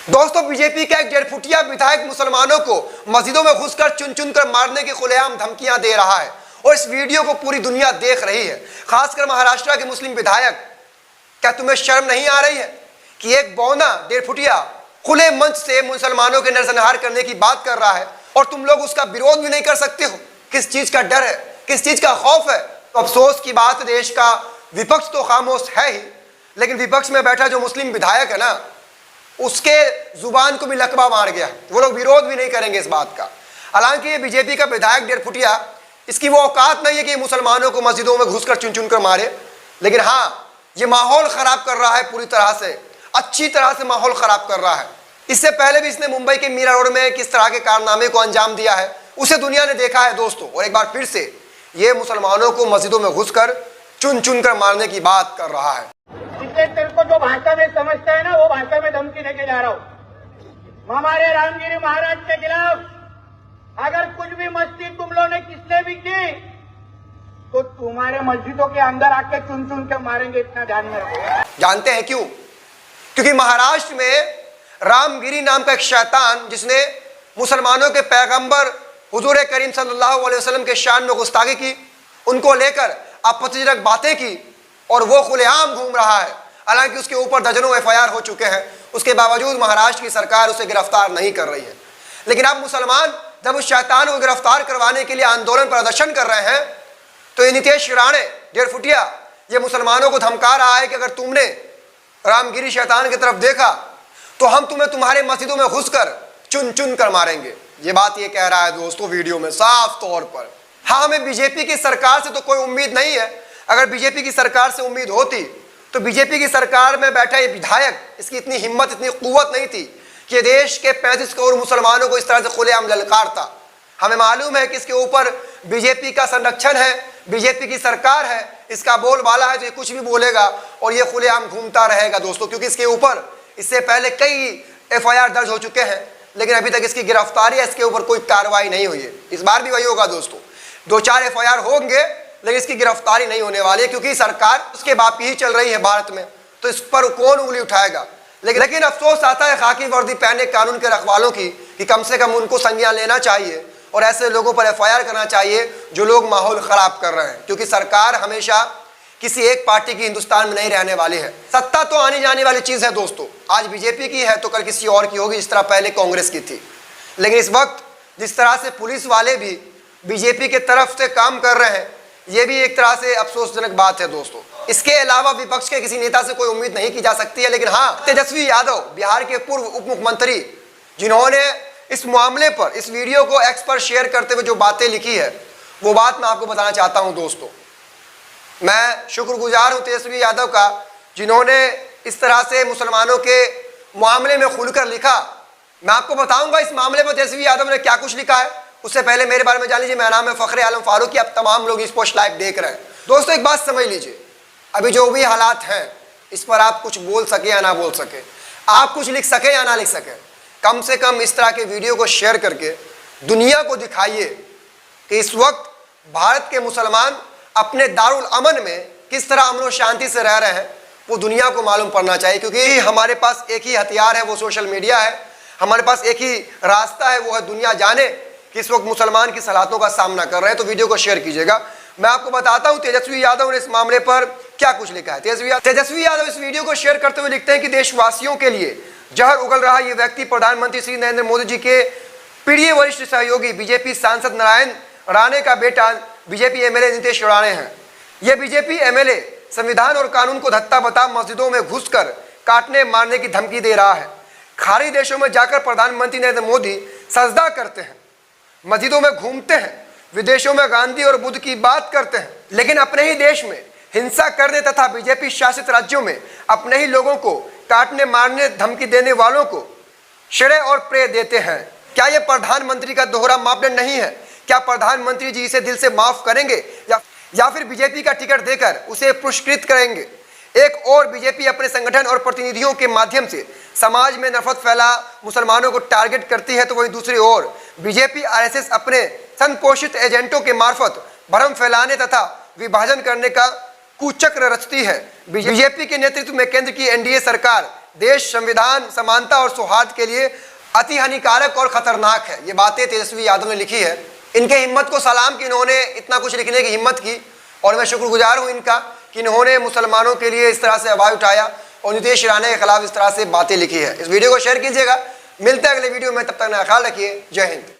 दोस्तों, बीजेपी का एक 1.5 फुटिया विधायक मुसलमानों को मस्जिदों में घुसकर चुन चुन कर मारने की खुलेआम धमकियां दे रहा है और इस वीडियो को पूरी दुनिया देख रही है, खासकर महाराष्ट्र के मुस्लिम विधायक। क्या तुम्हें शर्म नहीं आ रही है कि एक बौना 1.5 फुटिया खुले मंच से मुसलमानों के नरसंहार करने की बात कर रहा है और तुम लोग उसका विरोध भी नहीं कर सकते हो? किस चीज का डर है, किस चीज का खौफ है? तो अफसोस की बात, देश का विपक्ष तो खामोश है ही, लेकिन विपक्ष में बैठा जो मुस्लिम विधायक है ना, उसके जुबान को भी लकवा मार गया। वो लोग विरोध भी नहीं करेंगे इस बात का। हालांकि ये बीजेपी का विधायक 1.5 फुटिया, इसकी वो औकात नहीं है कि मुसलमानों को मस्जिदों में घुसकर चुन चुन कर मारे, लेकिन हाँ, ये माहौल खराब कर रहा है, पूरी तरह से, अच्छी तरह से माहौल खराब कर रहा है। इससे पहले भी इसने मुंबई के मीरा रोड में किस तरह के कारनामे को अंजाम दिया है उसे दुनिया ने देखा है दोस्तों। और एक बार फिर से ये मुसलमानों को मस्जिदों में घुसकर चुन चुन कर मारने की बात कर रहा है। इसलिए तेरे को जो भाषा में समझता है ना, वो भाषा में धमकी देके जा रहा हूँ। हमारे रामगिरी महाराज के खिलाफ अगर कुछ भी मस्ती तुम लोगों ने किसने भी की तो तुम्हारे मस्जिदों के अंदर आके चुन चुन के मारेंगे, इतना ध्यान में रखो। जानते हैं क्यों? क्योंकि महाराष्ट्र में रामगिरी नाम का एक शैतान, जिसने मुसलमानों के पैगंबर हुजूर करीम सल्लल्लाहु अलैहि वसल्लम के शान में गुस्ताखी की, उनको लेकर आपत्तिजनक बातें की और वो खुलेआम घूम रहा है। हालांकि उसके ऊपर दर्जनों एफआईआर हो चुके हैं, उसके बावजूद महाराष्ट्र की सरकार उसे गिरफ्तार नहीं कर रही है। लेकिन अब मुसलमान जब उस शैतान को गिरफ्तार करवाने के लिए आंदोलन प्रदर्शन कर रहे हैं, तो ये नीतीश राणे 1.5 फुटिया ये मुसलमानों को धमका रहा है कि अगर तुमने रामगिरी शैतान की तरफ देखा तो हम तुम्हें तुम्हारे मस्जिदों में घुसकर चुन चुन कर मारेंगे। ये बात ये कह रहा है दोस्तों वीडियो में साफ तौर पर। हाँ, हमें बीजेपी की सरकार से तो कोई उम्मीद नहीं है। अगर बीजेपी की सरकार से उम्मीद होती तो बीजेपी की सरकार में बैठा ये विधायक, इसकी इतनी हिम्मत, इतनी कुव्वत नहीं थी कि देश के 35 करोड़ मुसलमानों को इस तरह से खुलेआम ललकारता। हमें मालूम है कि इसके ऊपर बीजेपी का संरक्षण है, बीजेपी की सरकार है, इसका बोलबाला है, तो ये कुछ भी बोलेगा और ये खुलेआम घूमता रहेगा दोस्तों। क्योंकि इसके ऊपर इससे पहले कई एफआईआर दर्ज हो चुके हैं, लेकिन अभी तक इसकी गिरफ्तारी या इसके ऊपर कोई कार्रवाई नहीं हुई है। इस बार भी वही होगा दोस्तों, 2-4 एफआईआर होंगे, लेकिन इसकी गिरफ्तारी नहीं होने वाली है, क्योंकि सरकार उसके बाप की ही चल रही है भारत में, तो इस पर कौन उंगली उठाएगा। लेकिन अफसोस आता है खाकी वर्दी पहने कानून के रखवालों की कि कम से कम उनको संज्ञान लेना चाहिए और ऐसे लोगों पर एफआईआर करना चाहिए जो लोग माहौल खराब कर रहे हैं। क्योंकि सरकार हमेशा किसी एक पार्टी की हिंदुस्तान में नहीं रहने वाली है। सत्ता तो आनी जाने वाली चीज है दोस्तों, आज बीजेपी की है तो कल किसी और की होगी, जिस तरह पहले कांग्रेस की थी। लेकिन इस वक्त जिस तरह से पुलिस वाले भी बीजेपी के तरफ से काम कर रहे हैं, ये भी एक तरह से अफसोसजनक बात है दोस्तों। इसके अलावा विपक्ष के किसी नेता से कोई उम्मीद नहीं की जा सकती है। लेकिन हाँ, तेजस्वी यादव, बिहार के पूर्व उप मुख्यमंत्री, जिन्होंने इस मामले पर, इस वीडियो को एक्स पर शेयर करते हुए जो बातें लिखी है, वो बात मैं आपको बताना चाहता हूं दोस्तों। मैं शुक्रगुजार हूं तेजस्वी यादव का, जिन्होंने इस तरह से मुसलमानों के मामले में खुलकर लिखा। मैं आपको बताऊंगा इस मामले पर तेजस्वी यादव ने क्या कुछ लिखा है। उससे पहले मेरे बारे में जान लीजिए, मेरा नाम है फखरे आलम फारूकी। अब तमाम लोग इस पोस्ट लाइव देख रहे हैं दोस्तों। एक बात समझ लीजिए, अभी जो भी हालात हैं, इस पर आप कुछ बोल सके या ना बोल सके, आप कुछ लिख सके या ना लिख सके, कम से कम इस तरह के वीडियो को शेयर करके दुनिया को दिखाइए कि इस वक्त भारत के मुसलमान अपने दारुल अमन में किस तरह अमन और शांति से रह रहे हैं, वो दुनिया को मालूम पड़ना चाहिए। क्योंकि हमारे पास एक ही हथियार है, वो सोशल मीडिया है। हमारे पास एक ही रास्ता है, वो है दुनिया जाने कि इस वक्त मुसलमान किस हालातों का सामना कर रहे हैं। तो वीडियो को शेयर कीजिएगा। मैं आपको बताता हूं तेजस्वी यादव ने इस मामले पर क्या कुछ लिखा है। तेजस्वी यादव इस वीडियो को शेयर करते हुए लिखते हैं कि देशवासियों के लिए जहर उगल रहा ये व्यक्ति प्रधानमंत्री श्री नरेंद्र मोदी जी के प्रिय वरिष्ठ सहयोगी बीजेपी सांसद नारायण राणे का बेटा बीजेपी एमएलए नीतीश राणे हैं। यह बीजेपी एमएलए संविधान और कानून को धत्ता बता मस्जिदों में घुसकर काटने मारने की धमकी दे रहा है। खाड़ी देशों में जाकर प्रधानमंत्री नरेंद्र मोदी सजदा करते हैं, मस्जिदों में घूमते हैं, विदेशों में गांधी और बुद्ध की बात करते हैं, लेकिन अपने ही देश में हिंसा करने तथा बीजेपी शासित राज्यों में अपने ही लोगों को काटने मारने धमकी देने वालों को श्रेय और प्रेय देते हैं। क्या यह प्रधानमंत्री का दोहरा मापदंड नहीं है? क्या प्रधानमंत्री जी इसे दिल से माफ करेंगे या फिर बीजेपी का टिकट देकर उसे पुरस्कृत करेंगे? एक और बीजेपी अपने संगठन और प्रतिनिधियों के माध्यम से समाज में नफरत फैला मुसलमानों को टारगेट करती है, तो वहीं दूसरी ओर बीजेपी आरएसएस अपने संपोषित एजेंटों के मार्फत भ्रम फैलाने तथा विभाजन करने का कुचक्र रचती है। बीजेपी के नेतृत्व में केंद्र की एनडीए सरकार देश, संविधान, समानता और सौहार्द के लिए अति हानिकारक और खतरनाक है। ये बातें तेजस्वी यादव ने लिखी है। इनके हिम्मत को सलाम कि इन्होंने इतना कुछ लिखने की हिम्मत की, और मैं शुक्रगुजार हूँ इनका कि इन्होंने मुसलमानों के लिए इस तरह से आवाज़ उठाया और नीतीश राणे के खिलाफ इस तरह से बातें लिखी है। इस वीडियो को शेयर कीजिएगा। मिलते हैं अगले वीडियो में, तब तक अपना ख्याल रखिए। जय हिंद।